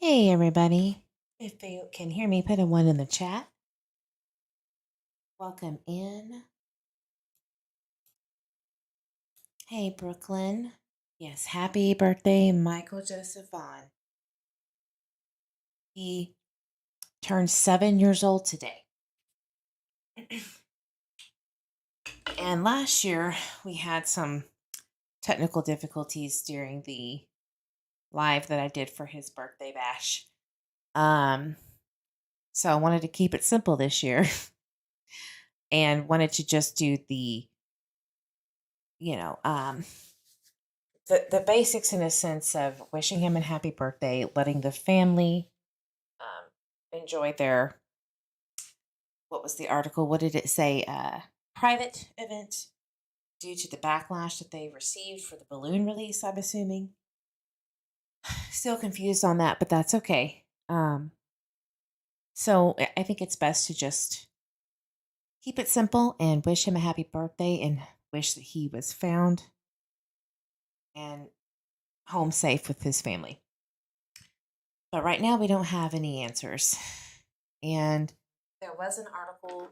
Hey, everybody. If you can hear me, put a one in the chat. Welcome in. Hey, Brooklyn. Yes, happy birthday, Michael Joseph Vaughn. He turned 7 years old today. And last year, we had some technical difficulties during the live that I did for his birthday bash. So I wanted to keep it simple this year and wanted to just do the, you know, the basics in a sense of wishing him a happy birthday, letting the family enjoy their, what was the article? What did it say? Private event due to the backlash that they received for the balloon release, I'm assuming. Still confused on that, but that's okay. So I think it's best to just keep it simple and wish him a happy birthday and wish that he was found and home safe with his family. But right now, we don't have any answers. And there was an article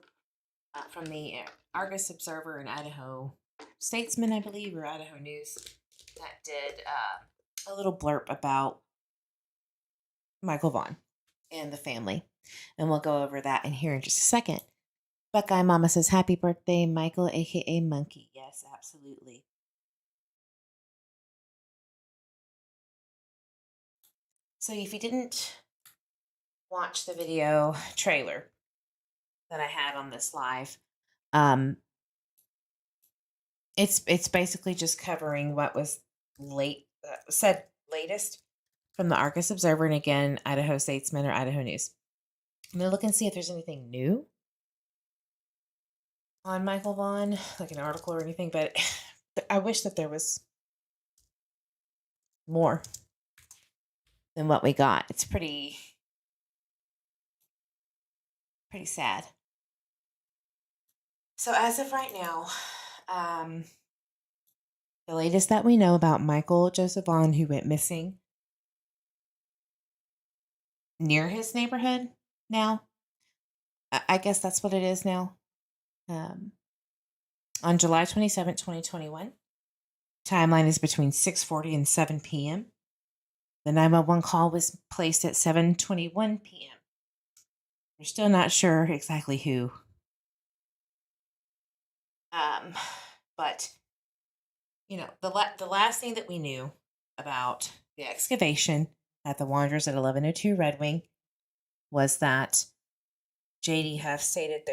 from the Argus Observer in Idaho Statesman, I believe, or Idaho News, that did a little blurb about Michael Vaughn and the family. And we'll go over that in here in just a second. Buckeye Mama says, happy birthday, Michael, aka Monkey. Yes, absolutely. So if you didn't watch the video trailer that I had on this live, it's basically just covering what was said latest from the Argus Observer and again Idaho Statesman or Idaho News. I'm gonna look and see if there's anything new on Michael Vaughn, like an article or anything, but I wish that there was more than what we got. It's pretty sad. So as of right now, the latest that we know about Michael Joseph Vaughn, who went missing near his neighborhood now, I guess that's what it is now. On July 27th, 2021, timeline is between 6:40 and 7 p.m. The 911 call was placed at 7:21 p.m. We're still not sure exactly who. But you know, the last thing that we knew about the excavation at the Wanderers at 1102 Red Wing was that JD have stated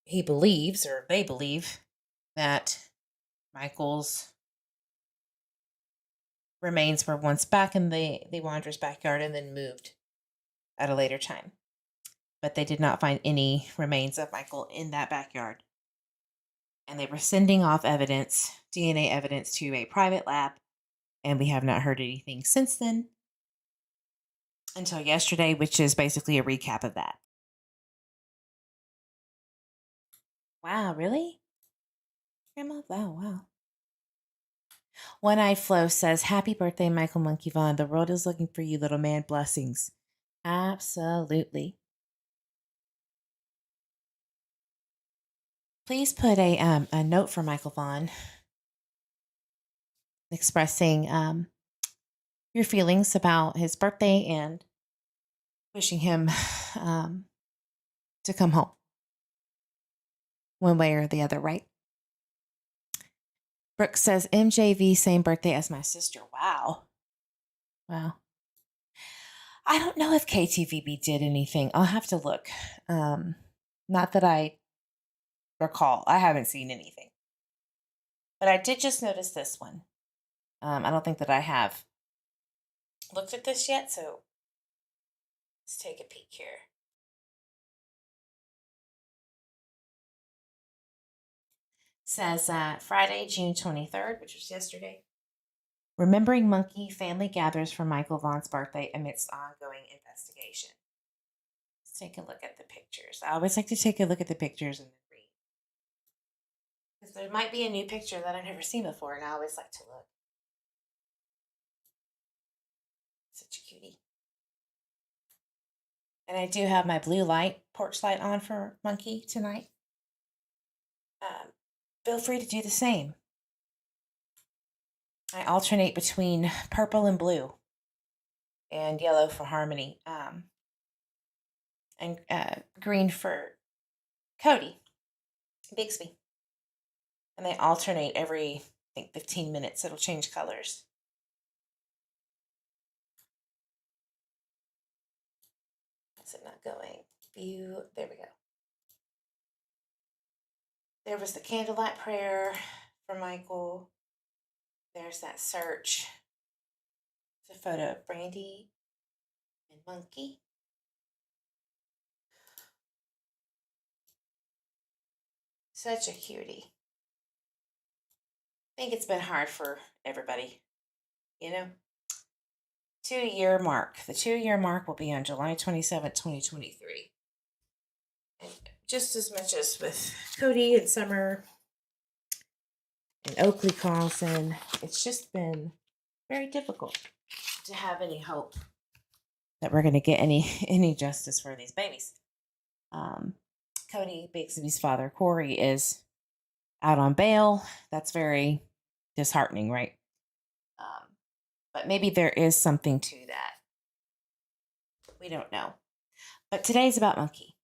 he believes, or they believe, that Michael's remains were once back in the Wanderers' backyard and then moved at a later time. But they did not find any remains of Michael in that backyard. And they were sending off evidence, DNA evidence, to a private lab, and we have not heard anything since then until yesterday, which is basically a recap of that. Wow, really? Grandma? Wow. One Eyed Flo says, happy birthday, Michael Monkey Vaughn. The world is looking for you, little man. Blessings. Absolutely. Please put a note for Michael Vaughn expressing your feelings about his birthday and wishing him to come home. one way or the other, right? Brooke says, MJV, same birthday as my sister. Wow. Wow. I don't know if KTVB did anything. I'll have to look. Not that I recall. I haven't seen anything. But I did just notice this one. I don't think that I have looked at this yet, so let's take a peek here. Says Friday, June 23rd, which was yesterday. Remembering Monkey, family gathers for Michael Vaughn's birthday amidst ongoing investigation. Let's take a look at the pictures. I always like to take a look at the pictures and then read. Because there might be a new picture that I've never seen before, and I always like to look. Such a cutie. And I do have my blue light, porch light on for Monkey tonight. Feel free to do the same. I alternate between purple and blue and yellow for Harmony, and green for Cody, Bixby. And they alternate every, I think, 15 minutes. It'll change colors. Is it not going? View, there we go. There was the candlelight prayer for Michael. There's that search. It's a photo of Brandy and Monkey. Such a cutie. I think it's been hard for everybody, you know? 2-year mark. The 2-year mark will be on July 27th, 2023. And just as much as with Cody and Summer and Oakley Carlson, it's just been very difficult to have any hope that we're going to get any justice for these babies. Cody Bixby's father, Corey, is out on bail. That's very disheartening, right? But maybe there is something to that. We don't know. But today's about Monkey.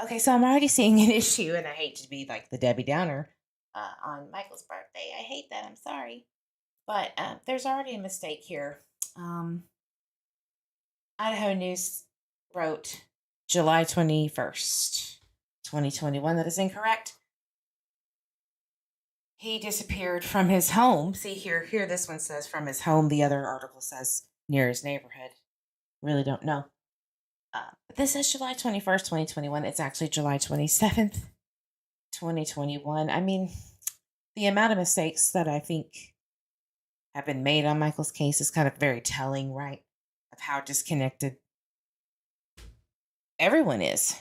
Okay, so I'm already seeing an issue, and I hate to be like the Debbie Downer on Michael's birthday. I hate that. I'm sorry. But there's already a mistake here. Idaho News wrote July 21st, 2021. That is incorrect. He disappeared from his home. See here, this one says from his home. The other article says near his neighborhood. Really don't know. But this is July 21st, 2021. It's actually July 27th, 2021. I mean, the amount of mistakes that I think have been made on Michael's case is kind of very telling, right? Of how disconnected everyone is,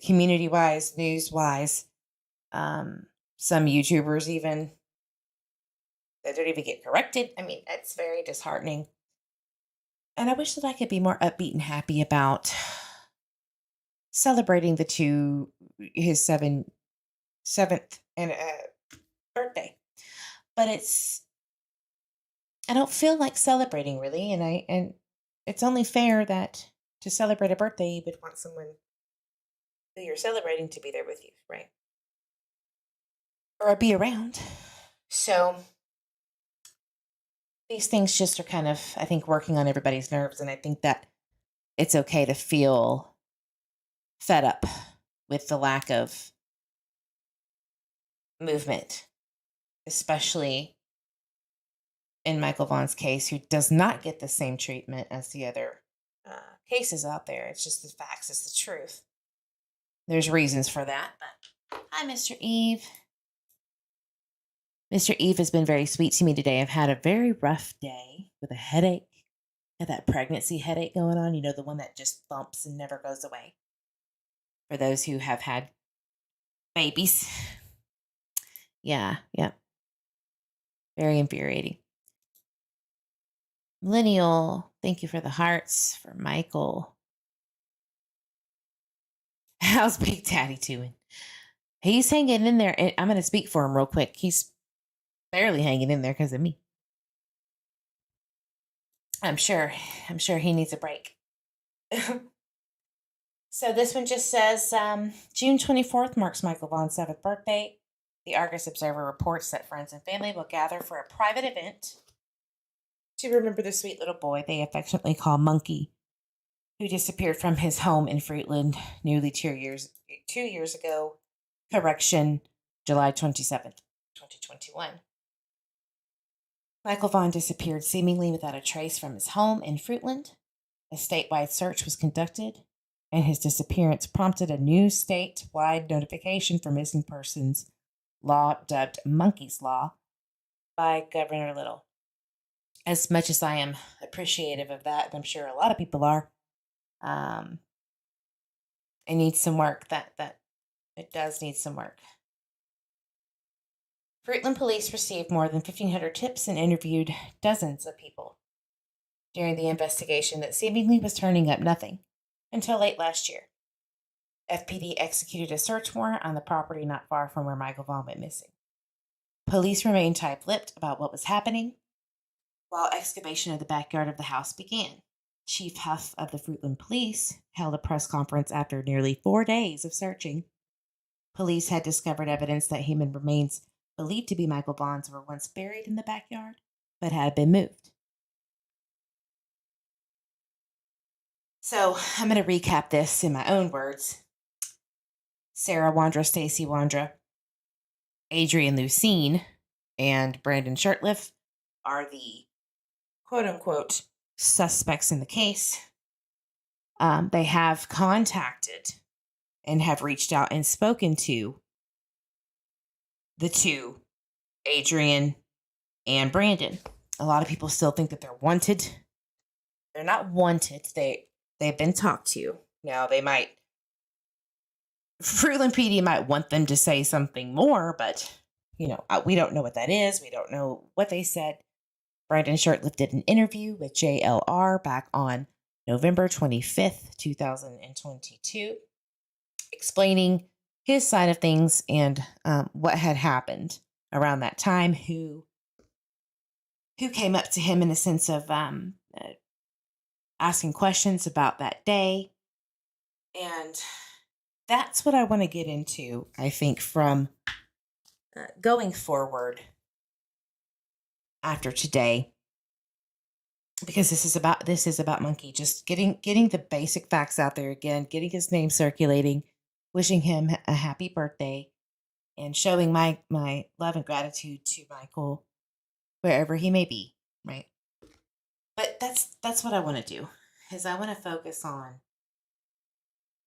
community-wise, news-wise. Some YouTubers even, they don't even get corrected. I mean, it's very disheartening. And I wish that I could be more upbeat and happy about celebrating his seventh and birthday. But I don't feel like celebrating really, and it's only fair that to celebrate a birthday, you would want someone who you're celebrating to be there with you, right? Or be around. So these things just are kind of, I think, working on everybody's nerves, and I think that it's okay to feel fed up with the lack of movement, especially in Michael Vaughn's case, who does not get the same treatment as the other cases out there. It's just the facts, it's the truth. There's reasons for that. But hi, Mr. Eve. Mr. Eve has been very sweet to me today. I've had a very rough day with a headache. I had that pregnancy headache going on, the one that just thumps and never goes away. For those who have had babies. Yeah. Very infuriating. Millennial, thank you for the hearts for Michael. How's Big Daddy doing? He's hanging in there. I'm going to speak for him real quick. He's barely hanging in there because of me. I'm sure he needs a break. So this one just says June 24th marks Michael Vaughn's 7th birthday. The Argus Observer reports that friends and family will gather for a private event to remember the sweet little boy they affectionately call Monkey, who disappeared from his home in Fruitland nearly 2 years ago. Correction, July 27th, 2021. Michael Vaughn disappeared seemingly without a trace from his home in Fruitland. A statewide search was conducted, and his disappearance prompted a new statewide notification for missing persons law dubbed Monkey's Law by Governor Little. As much as I am appreciative of that, and I'm sure a lot of people are, it needs some work. That it does need some work. Fruitland police received more than 1,500 tips and interviewed dozens of people during the investigation that seemingly was turning up nothing until late last year. FPD executed a search warrant on the property not far from where Michael Vaughn went missing. Police remained tight-lipped about what was happening while excavation of the backyard of the house began. Chief Huff of the Fruitland Police held a press conference after nearly 4 days of searching. Police had discovered evidence that human remains believed to be Michael Vaughn's were once buried in the backyard, but had been moved. So I'm going to recap this in my own words. Sarah Wandra, Stacy Wandra, Adrian Lucene, and Brandon Shirtliff are the quote-unquote suspects in the case. They have contacted and have reached out and spoken to the two, Adrian and Brandon. A lot of people still think that they're wanted. They're not wanted. They've been talked to. Now Fruitland PD might want them to say something more, but we don't know what that is. We don't know what they said. Brandon Shirtliff did an interview with JLR back on November 25th, 2022, explaining his side of things and what had happened around that time, who came up to him in a sense of asking questions about that day. And that's what I want to get into, I think, from going forward after today, because this is about Monkey. Just getting the basic facts out there again, getting his name circulating, wishing him a happy birthday, and showing my love and gratitude to Michael wherever he may be, right? But that's what I want to do, is I want to focus on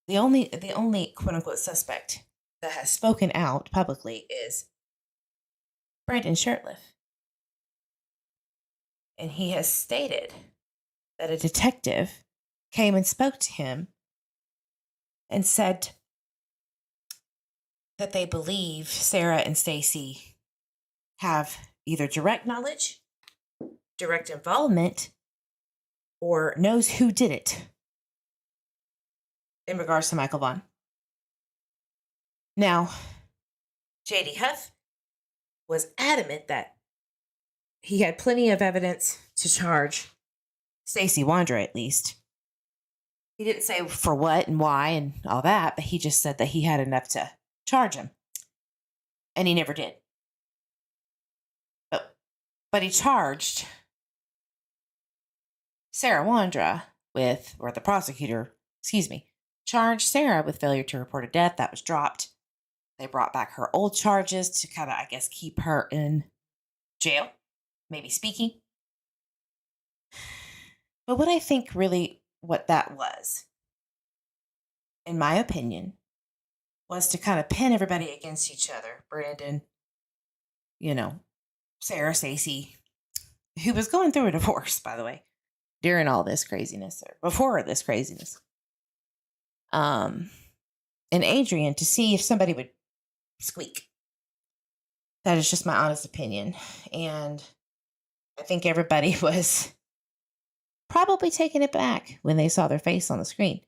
the only quote unquote suspect that has spoken out publicly is Brandon Shirtliff. And he has stated that a detective came and spoke to him and said that they believe Sarah and Stacy have either direct knowledge, direct involvement, or knows who did it in regards to Michael Vaughn. Now, J.D. Huff was adamant that he had plenty of evidence to charge Stacy Wandra, at least. He didn't say for what and why and all that, but he just said that he had enough to charge him. And he never did. But he charged Sarah Wandra the prosecutor, charged Sarah with failure to report a death. That was dropped. They brought back her old charges to kind of, I guess, keep her in jail, maybe speaking. But what I think really what that was, in my opinion, was to kind of pin everybody against each other. Brandon, Sarah, Stacy, who was going through a divorce, by the way, during all this craziness, or before this craziness. And Adrian, to see if somebody would squeak. That is just my honest opinion. And I think everybody was probably taken it back when they saw their face on the screen.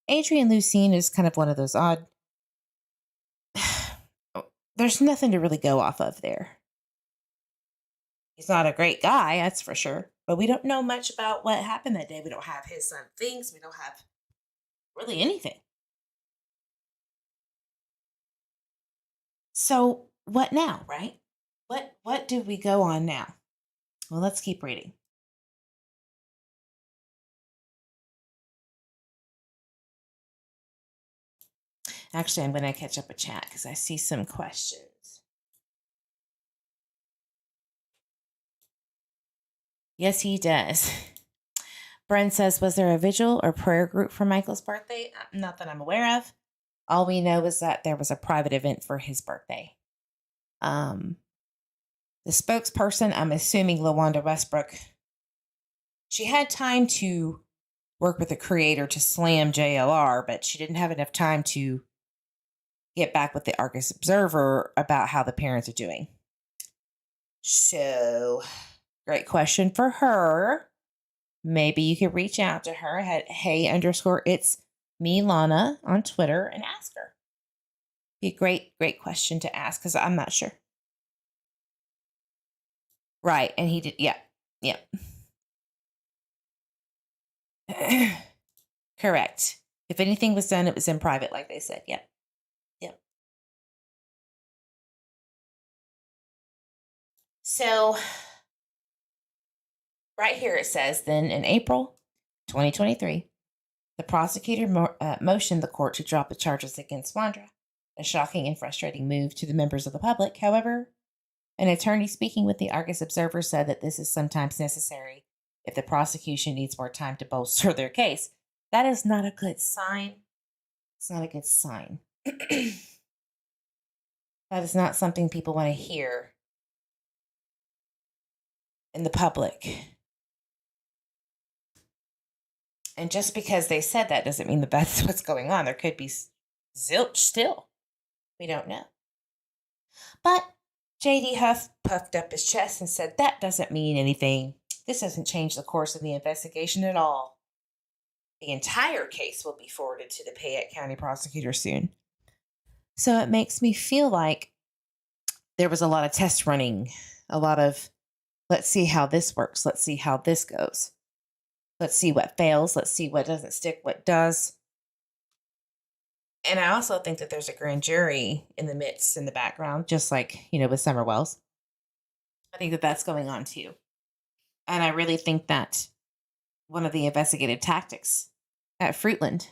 Adrian Lucene is kind of one of those odd... There's nothing to really go off of there. He's not a great guy, that's for sure. But we don't know much about what happened that day. We don't have his son things. We don't have really anything. So what now, right? What do we go on now? Well, let's keep reading. Actually, I'm going to catch up with chat because I see some questions. Yes, he does. Bren says, was there a vigil or prayer group for Michael's birthday? Not that I'm aware of. All we know is that there was a private event for his birthday. The spokesperson, I'm assuming LaWanda Westbrook, she had time to work with the creator to slam JLR, but she didn't have enough time to get back with the Argus Observer about how the parents are doing. So, great question for her. Maybe you could reach out to her at hey_it's me Lana on Twitter and ask her. Be a great question to ask because I'm not sure. Right, and he did, yeah. Correct. If anything was done, it was in private, like they said. Yep. So, right here it says, then in April 2023, the prosecutor motioned the court to drop the charges against Wandra, a shocking and frustrating move to the members of the public. However, an attorney speaking with the Argus Observer said that this is sometimes necessary if the prosecution needs more time to bolster their case. That is not a good sign. It's not a good sign. That is not something people want to hear in the public. And just because they said that doesn't mean that that's what's going on. There could be zilch still. We don't know. But J.D. Huff puffed up his chest and said that doesn't mean anything. This doesn't change the course of the investigation at all. The entire case will be forwarded to the Payette County prosecutor soon. So it makes me feel like there was a lot of test running, a lot of let's see how this works, let's see how this goes. Let's see what fails. Let's see what doesn't stick, what does. And I also think that there's a grand jury in the midst, in the background, just like, with Summer Wells. I think that that's going on too. And I really think that one of the investigative tactics at Fruitland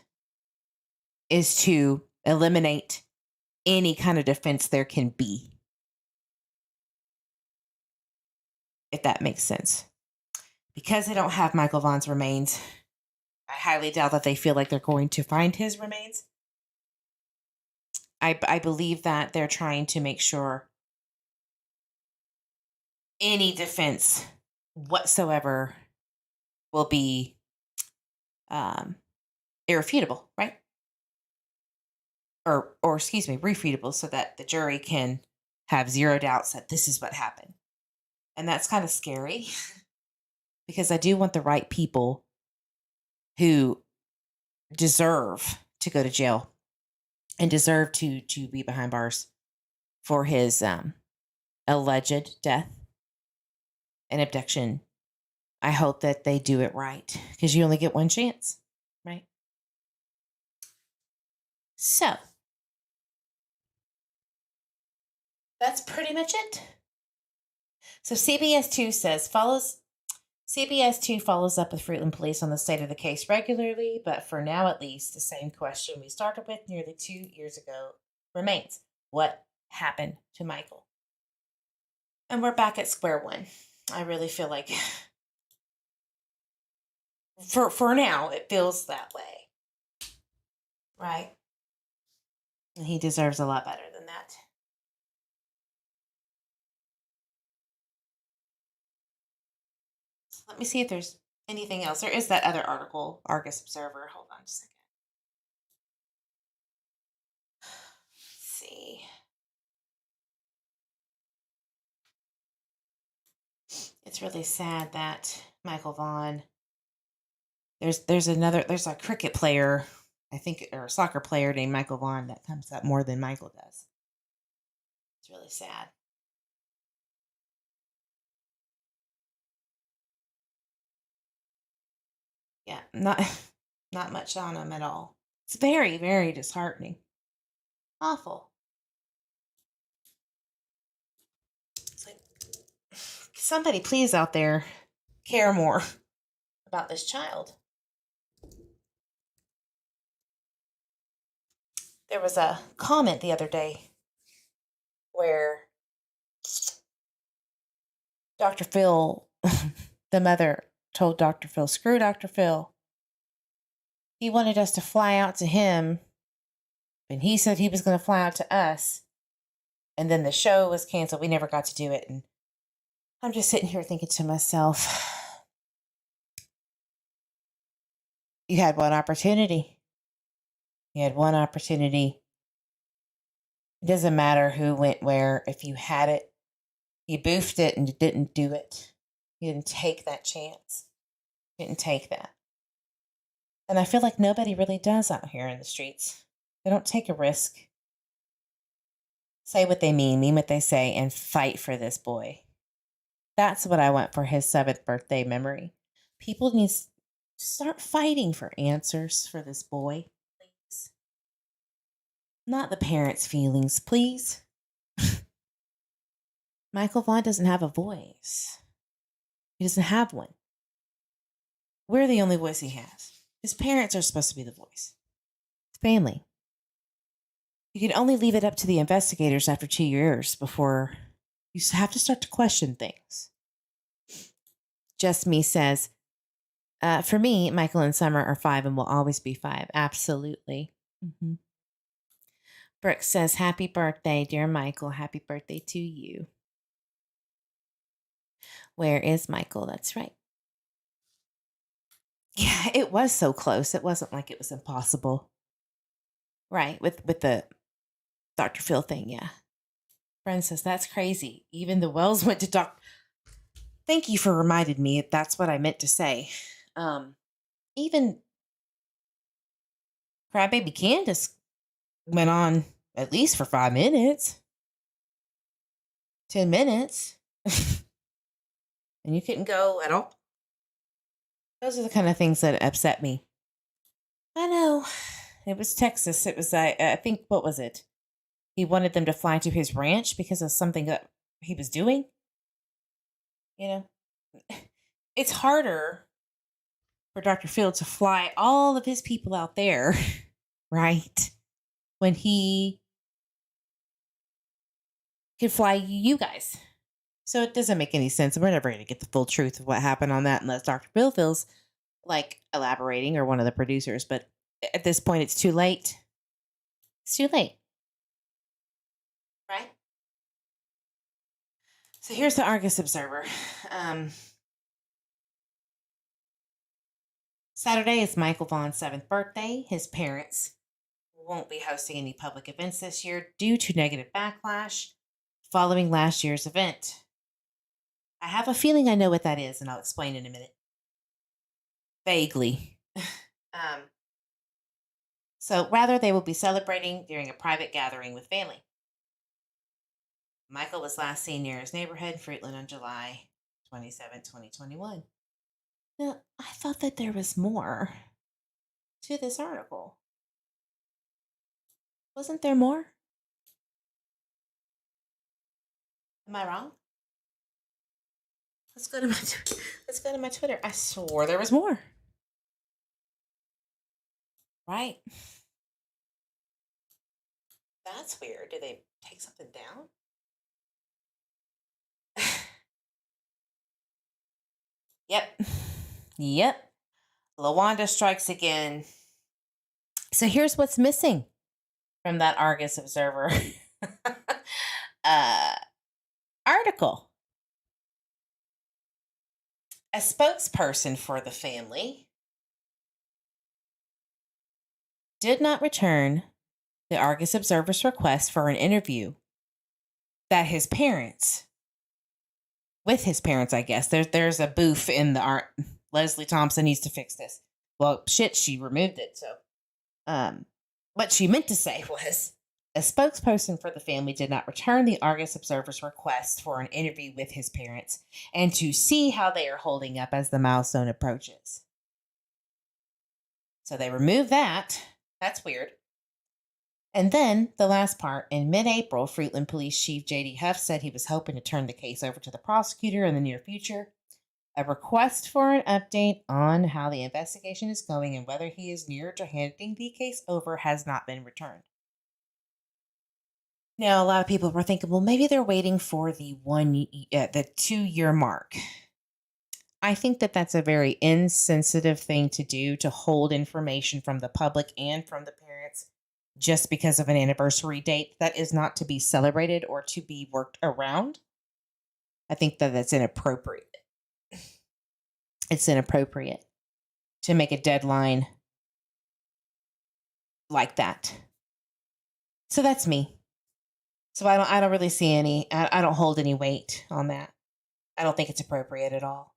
is to eliminate any kind of defense there can be. If that makes sense. Because they don't have Michael Vaughn's remains, I highly doubt that they feel like they're going to find his remains. I believe that they're trying to make sure any defense whatsoever will be irrefutable, right? Or excuse me, refutable, so that the jury can have zero doubts that this is what happened. And that's kind of scary because I do want the right people who deserve to go to jail and deserve to be behind bars for his alleged death and abduction. I hope that they do it right because you only get one chance, right? So that's pretty much it. So CBS 2 follows up with Fruitland Police on the state of the case regularly, but for now at least, the same question we started with nearly 2 years ago remains. What happened to Michael? And we're back at square one. I really feel like for now it feels that way. Right? And he deserves a lot better than that. So let me see if there's anything else. There is that other article, Argus Observer. Hold on just a second. Let's see. It's really sad that Michael Vaughn. There's a cricket player, I think, or a soccer player named Michael Vaughn that comes up more than Michael does. It's really sad. Yeah, not not much on him at all. It's very, very disheartening. Awful. somebody please out there care more about this child. There was a comment the other day where Dr. Phil, the mother, told Dr. Phil, screw Dr. Phil. He wanted us to fly out to him, and he said he was going to fly out to us. And then the show was canceled. We never got to do it. And I'm just sitting here thinking to myself, you had one opportunity. You had one opportunity. It doesn't matter who went where. If you had it, you boofed it and you didn't do it. You didn't take that chance. You didn't take that. And I feel like nobody really does out here in the streets. They don't take a risk. Say what they mean what they say, and fight for this boy. That's what I want for his 7th birthday memory. People need to start fighting for answers for this boy, please. Not the parents' feelings, please. Michael Vaughn doesn't have a voice. He doesn't have one. We're the only voice he has. His parents are supposed to be the voice. His family. You can only leave it up to the investigators after 2 years before you have to start to question things. Just Me says, for me, Michael and Summer are 5 and will always be 5. Absolutely. Mm-hmm. Brooke says, happy birthday, dear Michael. Happy birthday to you. Where is Michael? That's right. Yeah, it was so close. It wasn't like it was impossible. Right, with the Dr. Phil thing, yeah. Friend says, that's crazy. Even the Wells went to Dr. Thank you for reminding me. That's what I meant to say. Even Crybaby Candace went on at least for 5 minutes. 10 minutes. And you couldn't go at all. Those are the kind of things that upset me. I know. It was Texas. It was, I think, what was it? He wanted them to fly to his ranch because of something that he was doing. You know, it's harder for Dr. Phil to fly all of his people out there, right? When he could fly you guys. So it doesn't make any sense. We're never going to get the full truth of what happened on that unless Dr. Phil feels like elaborating, or one of the producers. But at this point, it's too late. It's too late. Right? So here's the Argus Observer. Saturday is Michael Vaughn's 7th birthday. His parents won't be hosting any public events this year due to negative backlash following last year's event. I have a feeling I know what that is, and I'll explain in a minute. Vaguely. So rather, they will be celebrating during a private gathering with family. Michael was last seen near his neighborhood in Fruitland on July 27, 2021. Now, I thought that there was more to this article. Wasn't there more? Am I wrong? Let's go to my Twitter. I swore there was more. Right. That's weird. Did they take something down? Yep. LaWanda strikes again. So here's what's missing from that Argus Observer article. A spokesperson for the family did not return the Argus Observer's request for an interview that his parents, I guess. There's a boof in the art. Leslie Thompson needs to fix this. Well, shit, she removed it. So, what she meant to say was, a spokesperson for the family did not return the Argus Observer's request for an interview with his parents and to see how they are holding up as the milestone approaches. So they removed that. That's weird. And then the last part, in mid April, Fruitland Police Chief J.D. Huff said he was hoping to turn the case over to the prosecutor in the near future. A request for an update on how the investigation is going and whether he is near to handing the case over has not been returned. Now, a lot of people were thinking, well, maybe they're waiting for the 2 year mark. I think that that's a very insensitive thing to do, to hold information from the public and from the parents just because of an anniversary date that is not to be celebrated or to be worked around. I think that that's inappropriate. It's inappropriate to make a deadline like that. So that's me. So I don't really see I don't hold any weight on that. I don't think it's appropriate at all.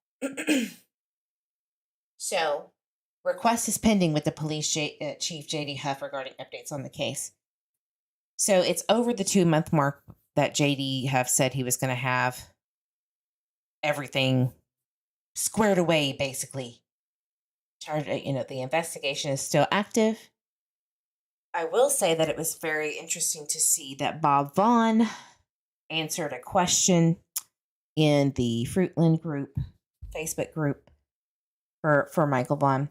So, request is pending with the chief JD Huff regarding updates on the case. So it's over the 2 month mark that JD Huff said he was going to have everything squared away, basically. The investigation is still active. I will say that it was very interesting to see that Bob Vaughn answered a question in the Fruitland group, Facebook group for Michael Vaughn.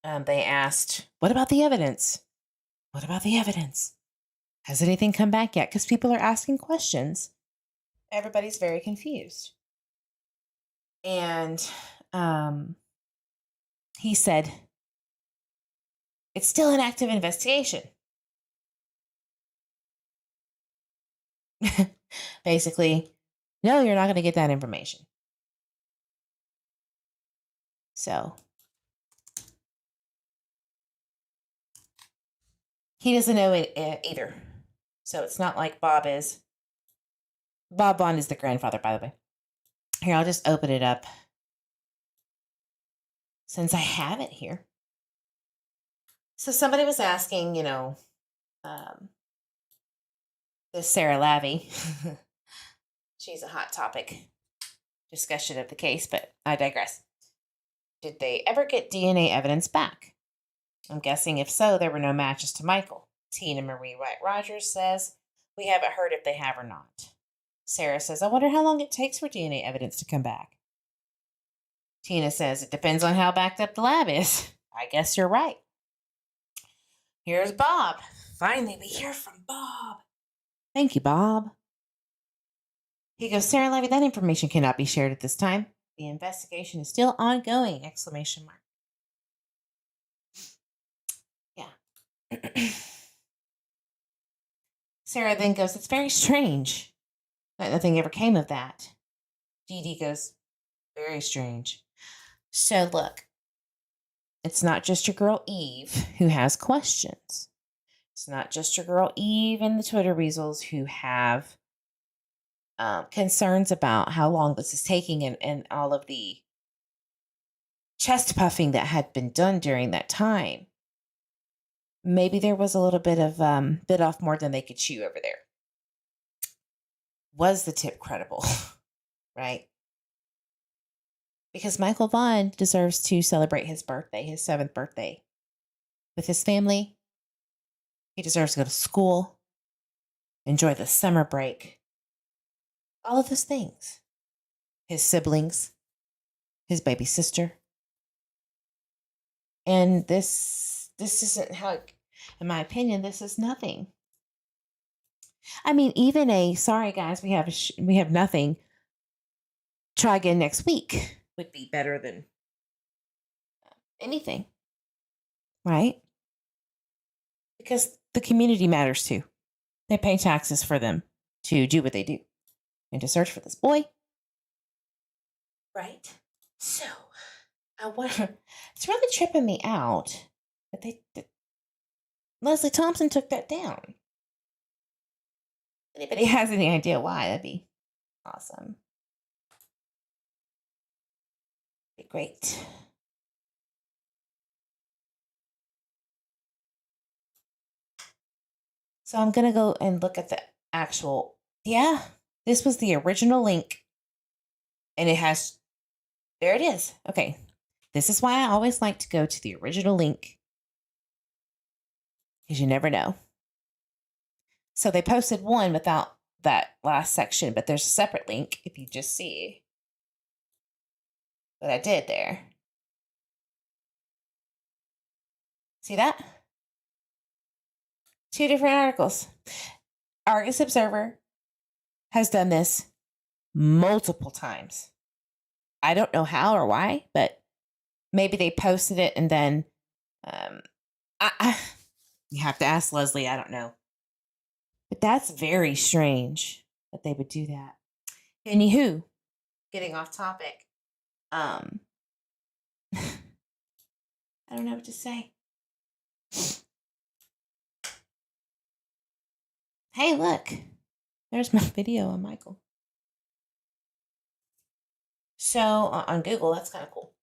They asked, what about the evidence? What about the evidence? Has anything come back yet? Because people are asking questions. Everybody's very confused. And he said, it's still an active investigation. Basically, no, you're not going to get that information. So he doesn't know it either. So it's not like Bob is. Bob Vaughn is the grandfather, by the way. Here, I'll just open it up since I have it here. So somebody was asking, this Sarah Lavey. She's a hot topic discussion of the case, but I digress. Did they ever get DNA evidence back? I'm guessing if so, there were no matches to Michael. Tina Marie White Rogers says, we haven't heard if they have or not. Sarah says, I wonder how long it takes for DNA evidence to come back. Tina says, it depends on how backed up the lab is. I guess you're right. Here's Bob. Finally, we hear from Bob. Thank you, Bob. He goes, Sarah Levy, that information cannot be shared at this time. The investigation is still ongoing! Exclamation mark. Yeah. Sarah then goes, it's very strange that nothing ever came of that. Dee Dee goes, very strange. So look, it's not just your girl Eve who has questions. It's not just your girl Eve and the Twitter weasels who have concerns about how long this is taking and all of the chest puffing that had been done during that time. Maybe there was a little bit of bit off more than they could chew over there. Was the tip credible? Right? Because Michael Vaughn deserves to celebrate his birthday, his 7th birthday, with his family. He deserves to go to school, enjoy the summer break, all of those things. His siblings, his baby sister. And this isn't how, in my opinion, this is nothing. I mean, even sorry guys, we have nothing. Try again next week would be better than anything, right? Because the community matters too. They pay taxes for them to do what they do and to search for this boy, right? So I wonder. It's really tripping me out that Leslie Thompson took that down. Anybody has any idea why? That'd be awesome. Be great. So I'm going to go and look at the actual, this was the original link. And there it is. Okay. This is why I always like to go to the original link. because you never know. So they posted one without that last section, but there's a separate link if you just see what I did there. See that? Two different articles. Argus Observer has done this multiple times. I don't know how or why, but maybe they posted it and then you have to ask Leslie. I don't know. But that's very strange that they would do that. Anywho, getting off topic. I don't know what to say. Hey, look. There's my video on Michael. So on Google, that's kind of cool.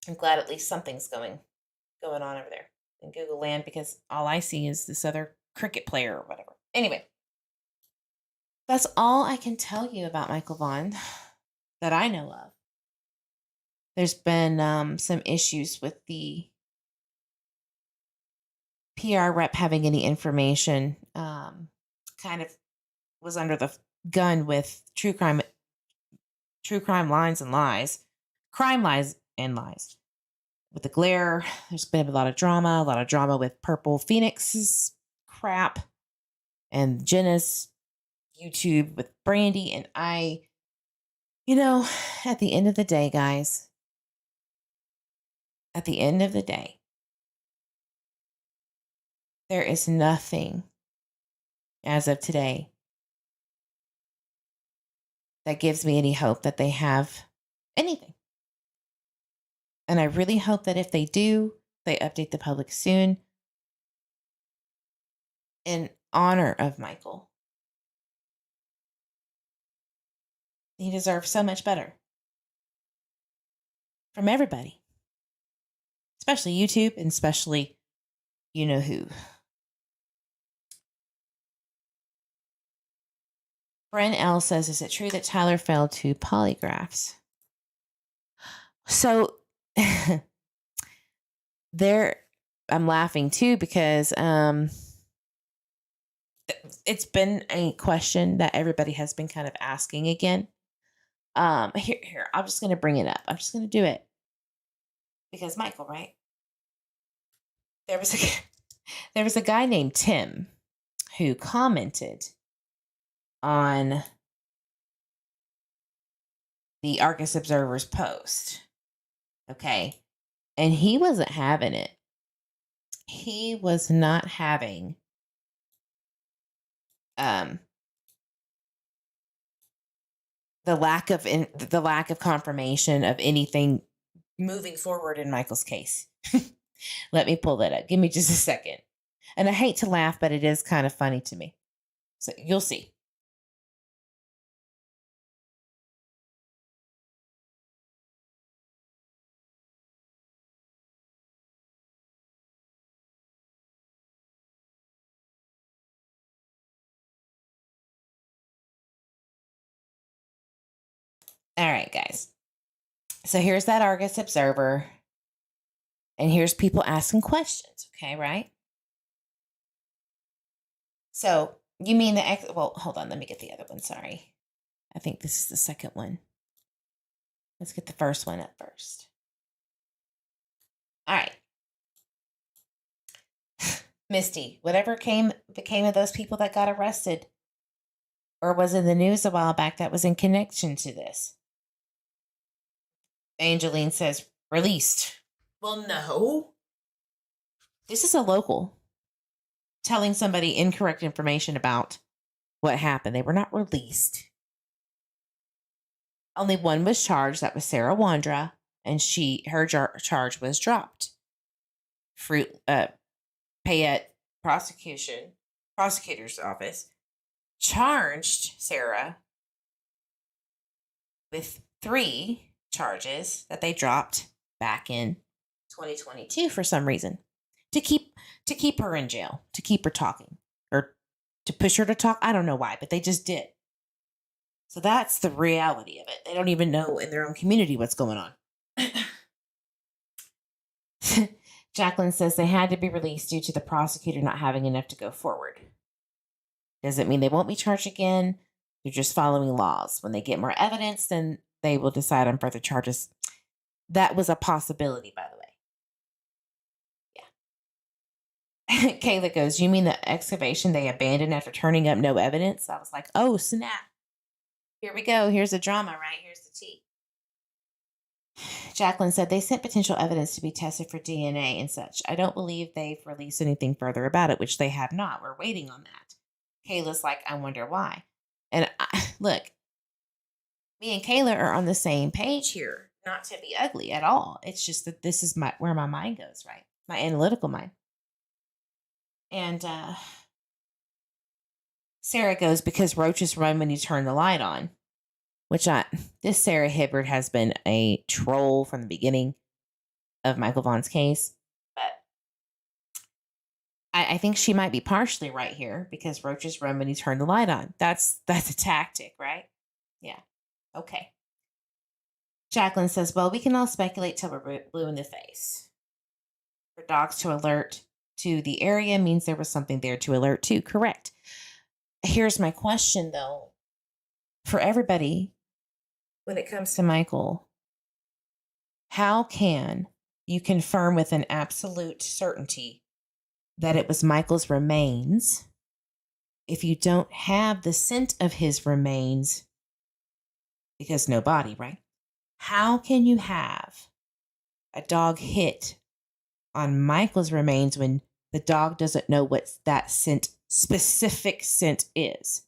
I'm glad at least something's going on over there in Google land, because all I see is this other cricket player or whatever. Anyway, that's all I can tell you about Michael Vaughn that I know of. There's been some issues with the PR rep having any information. Kind of was under the gun with true crime lines and lies, crime lies and lies. With the glare, there's been a lot of drama with Purple Phoenix's crap and Jenna's YouTube with Brandy. And at the end of the day, guys, at the end of the day, there is nothing as of today that gives me any hope that they have anything. And I really hope that if they do, they update the public soon in honor of Michael. He deserves so much better from everybody, especially YouTube and especially you know who. Bren L says, is it true that Tyler failed 2 polygraphs? So I'm laughing too because it's been a question that everybody has been kind of asking again. Here, I'm just going to bring it up. I'm just going to do it because Michael, right? There was a guy named Tim who commented on the Argus Observer's post. Okay. And he wasn't having it. He was not having the lack of confirmation of anything moving forward in Michael's case. Let me pull that up. Give me just a second. And I hate to laugh, but it is kind of funny to me. So you'll see. All right, guys. So here's that Argus Observer. And here's people asking questions. Okay, right? So you mean well, hold on. Let me get the other one. Sorry. I think this is the second one. Let's get the first one up first. All right. Misty, whatever became of those people that got arrested or was in the news a while back that was in connection to this? Angeline says, released. Well, no. This is a local telling somebody incorrect information about what happened. They were not released. Only one was charged. That was Sarah Wandra, and her charge was dropped. Payette prosecutor's office charged Sarah with 3 charges that they dropped back in 2022 for some reason to keep her in jail, to keep her talking or to push her to talk. I don't know why, but they just did. So that's the reality of it. They don't even know in their own community what's going on. Jacqueline says they had to be released due to the prosecutor not having enough to go forward. Doesn't mean they won't be charged again. They're just following laws. When they get more evidence, then they will decide on further charges. That was a possibility, by the way. Yeah. Kayla goes, "You mean the excavation they abandoned after turning up no evidence?" I was like, oh, snap. Here we go. Here's the drama, right? Here's the tea. Jacqueline said they sent potential evidence to be tested for DNA and such. I don't believe they've released anything further about it, which they have not. We're waiting on that. Kayla's like, I wonder why. And look, me and Kayla are on the same page here. Not to be ugly at all. It's just that this is where my mind goes, right? My analytical mind. And Sarah goes, because roaches run when you turn the light on. This Sarah Hibbard has been a troll from the beginning of Michael Vaughn's case. But I think she might be partially right here, because roaches run when you turn the light on. That's a tactic, right? Yeah. Okay. Jacqueline says, well, we can all speculate till we're blue in the face. For dogs to alert to the area means there was something there to alert to. Correct. Here's my question, though. For everybody, when it comes to Michael, how can you confirm with an absolute certainty that it was Michael's remains if you don't have the scent of his remains? Because no body, right? How can you have a dog hit on Michael's remains when the dog doesn't know what that specific scent is?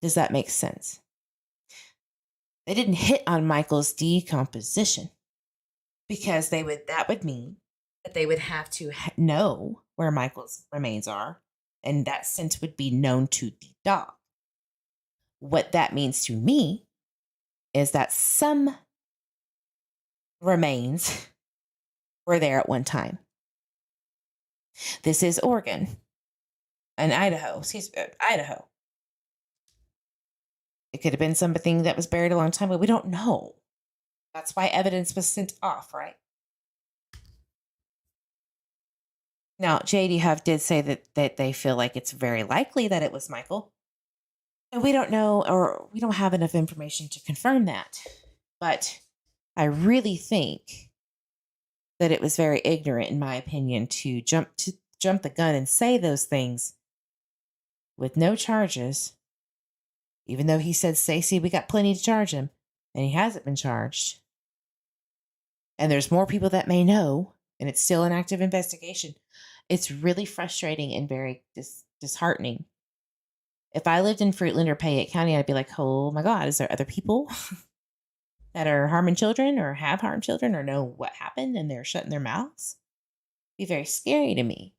Does that make sense? They didn't hit on Michael's decomposition, because that would mean that they would have to know where Michael's remains are, and that scent would be known to the dog. What that means to me is that some remains were there at one time. This is Oregon and Idaho. Idaho. It could have been something that was buried a long time ago. We don't know. That's why evidence was sent off, right? Now, JD Huff did say that they feel like it's very likely that it was Michael. And we don't know, or we don't have enough information to confirm that. But I really think that it was very ignorant, in my opinion, to jump the gun and say those things with no charges. Even though he said, Stacey, we got plenty to charge him, and he hasn't been charged. And there's more people that may know, and it's still an active investigation. It's really frustrating and very disheartening. If I lived in Fruitland or Payette County, I'd be like, oh my God, is there other people that are harming children or have harmed children or know what happened and they're shutting their mouths? It'd be very scary to me.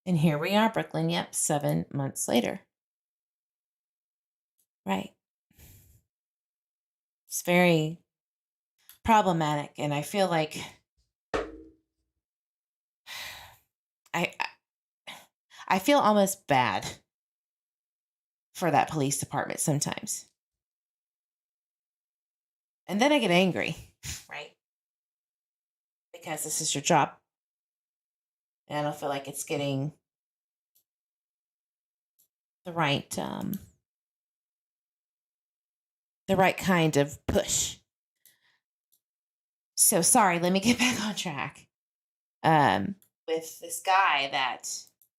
And here we are, Brooklyn. Yep, 7 months later. Right. It's very problematic, and I feel like I feel almost bad for that police department sometimes. And then I get angry, right? Because this is your job. And I don't feel like it's getting the right kind of push. So sorry, let me get back on track. With this guy that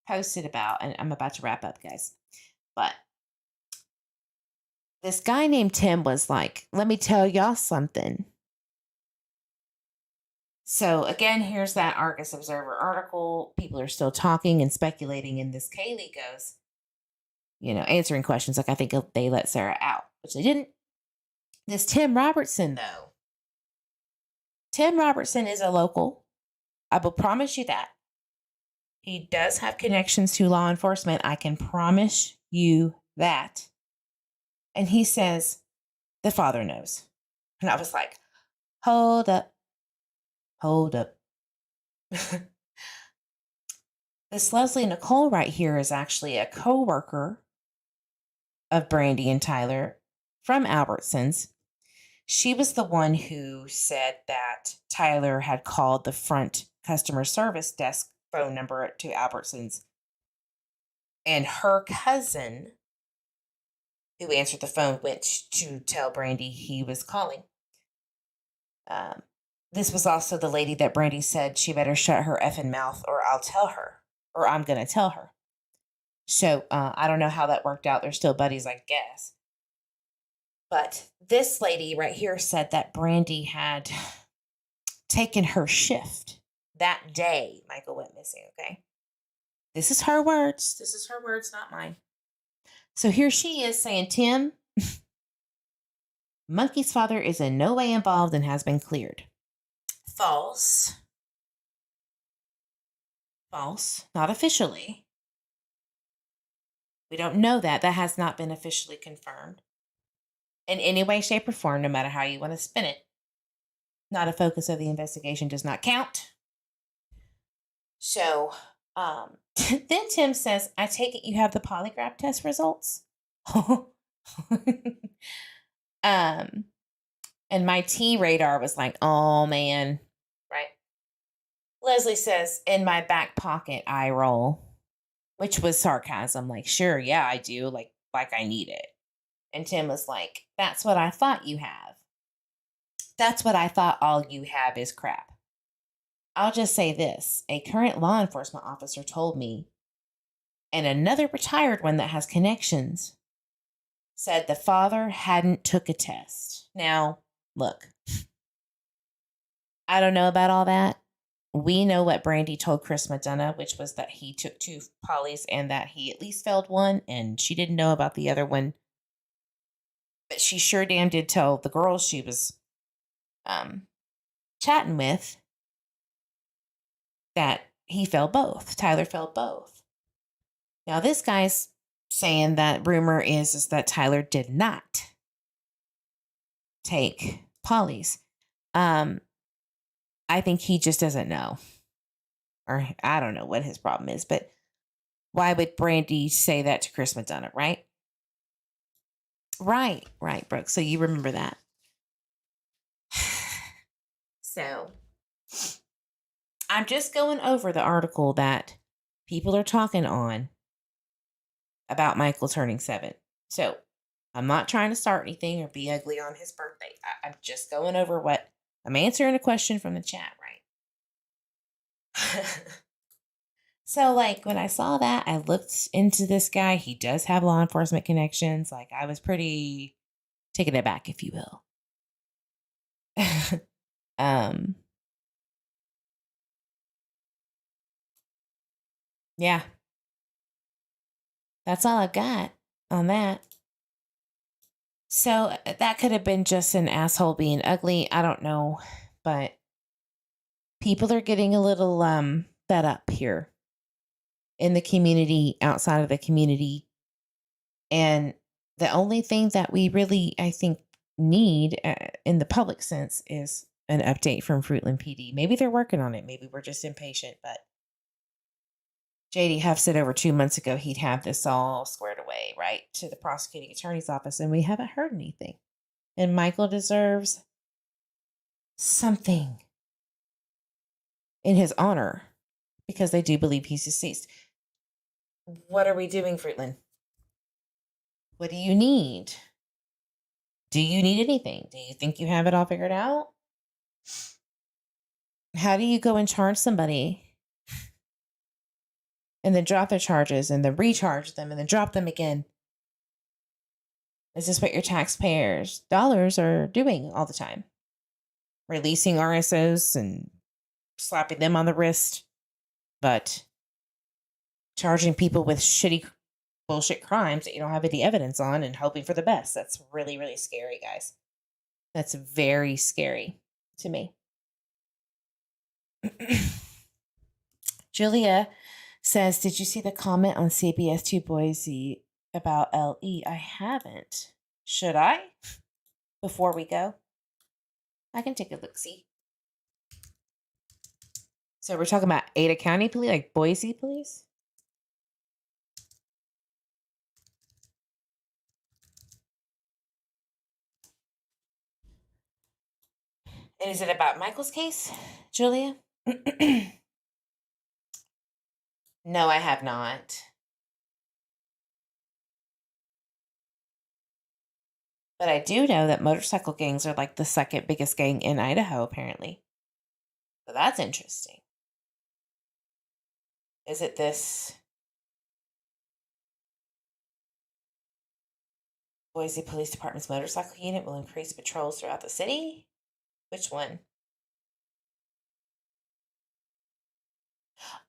posted about, and I'm about to wrap up, guys. But this guy named Tim was like, let me tell y'all something. So again, here's that Argus Observer article. People are still talking and speculating, and this Kaylee goes, answering questions like, I think they let Sarah out, which they didn't. This Tim Robertson, though. Tim Robertson is a local. I will promise you that. He does have connections to law enforcement. I can promise you that. And he says, the father knows. And I was like, hold up. This Leslie Nicole right here is actually a co-worker of Brandy and Tyler from Albertsons. She was the one who said that Tyler had called the front customer service desk phone number to Albertsons, and her cousin, who answered the phone, went to tell Brandy he was calling. Um, this was also the lady that Brandy said she better shut her effing mouth or I'll tell her, or I'm going to tell her. So I don't know how that worked out. They're still buddies, I guess. But this lady right here said that Brandy had taken her shift that day Michael went missing, okay? This is her words. This is her words, not mine. So here she is saying, Tim, Monkey's father is in no way involved and has been cleared. False. False. Not officially. We don't know that. That has not been officially confirmed in any way, shape, or form, no matter how you want to spin it. Not a focus of the investigation, does not count. So, then Tim says, I take it you have the polygraph test results? And my T radar was like, oh man, right? Leslie says, in my back pocket, I roll, which was sarcasm. Like, sure, yeah, I do. Like I need it. And Tim was like, that's what I thought you have. That's what I thought all you have is crap. I'll just say this. A current law enforcement officer told me, and another retired one that has connections, said the father hadn't took a test. Now, look, I don't know about all that. We know what Brandy told Chris McDonough, which was that he took 2 polys and that he at least failed one, and she didn't know about the other one. But she sure damn did tell the girls she was chatting with that he failed both. Tyler failed both. Now, this guy's saying that rumor is that Tyler did not take polys. I think he just doesn't know. Or I don't know what his problem is, but why would Brandy say that to Chris McDonough, right? Right, Brooke. So you remember that. So I'm just going over the article that people are talking on about Michael turning 7. So I'm not trying to start anything or be ugly on his birthday. I'm just going over what I'm answering a question from the chat, right? So, like, when I saw that, I looked into this guy. He does have law enforcement connections. Like, I was pretty taken aback, if you will. Yeah, that's all I've got on that. So that could have been just an asshole being ugly. I don't know, but people are getting a little fed up here in the community, outside of the community. And the only thing that we really, I think, need in the public sense is an update from Fruitland PD. Maybe they're working on it. Maybe we're just impatient. But JD Huff said over 2 months ago he'd have this all squared away, right, to the prosecuting attorney's office, and we haven't heard anything. And Michael deserves something in his honor because they do believe he's deceased. What are we doing, Fruitland? What do you need? Do you need anything? Do you think you have it all figured out? How do you go and charge somebody and then drop their charges and then recharge them and then drop them again? Is this what your taxpayers' dollars are doing all the time? Releasing RSOs and slapping them on the wrist, but charging people with shitty bullshit crimes that you don't have any evidence on and hoping for the best. That's really, really scary, guys. That's very scary to me. Julia says, did you see the comment on CBS 2 Boise about LE? I haven't. Should I? Before we go? I can take a look-see. So we're talking about Ada County police, like Boise police? And is it about Michael's case, Julia? No, I have not. But I do know that motorcycle gangs are like the second biggest gang in Idaho, apparently. So that's interesting. Is it this Boise Police Department's motorcycle unit will increase patrols throughout the city? Which one?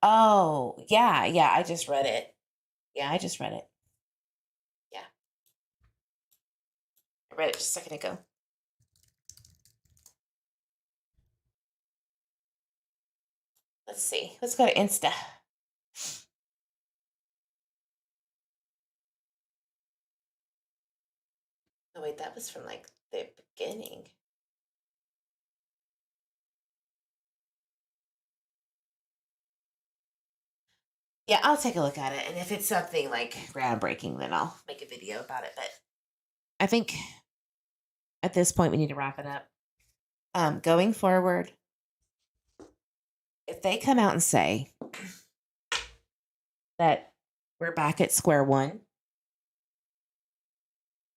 Oh, yeah, yeah, I just read it. Yeah, I just read it. Yeah. I read it just a second ago. Let's see. Let's go to Insta. Oh, wait, that was from like the beginning. Yeah, I'll take a look at it. And if it's something like groundbreaking, then I'll make a video about it. But I think at this point, we need to wrap it up. Going forward, if they come out and say that we're back at square one,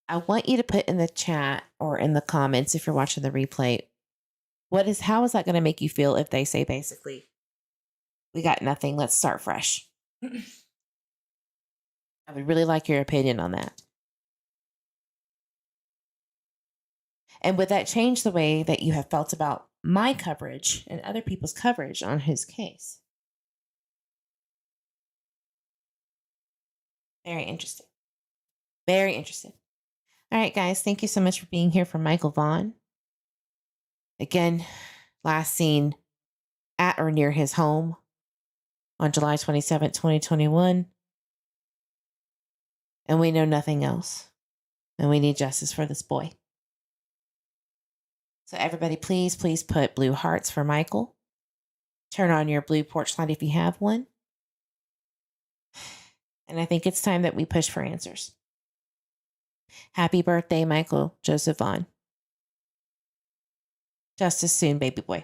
I want you to put in the chat or in the comments if you're watching the replay, how is that going to make you feel if they say basically, we got nothing, let's start fresh? I would really like your opinion on that. And would that change the way that you have felt about my coverage and other people's coverage on his case? Very interesting. Very interesting. All right, guys, thank you so much for being here for Michael Vaughn. Again, last seen at or near his home on July 27th, 2021. And we know nothing else. And we need justice for this boy. So everybody, please, please put blue hearts for Michael. Turn on your blue porch light if you have one. And I think it's time that we push for answers. Happy birthday, Michael Joseph Vaughn. Justice soon, baby boy.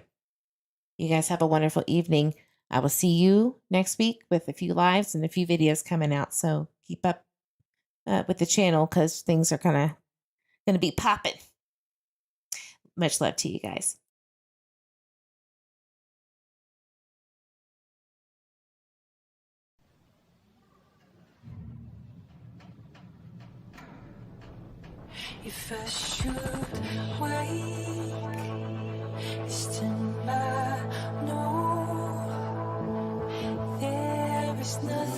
You guys have a wonderful evening. I will see you next week with a few lives and a few videos coming out. So keep up with the channel because things are gonna be popping. Much love to you guys. If I should wake, stand by, no, there is nothing.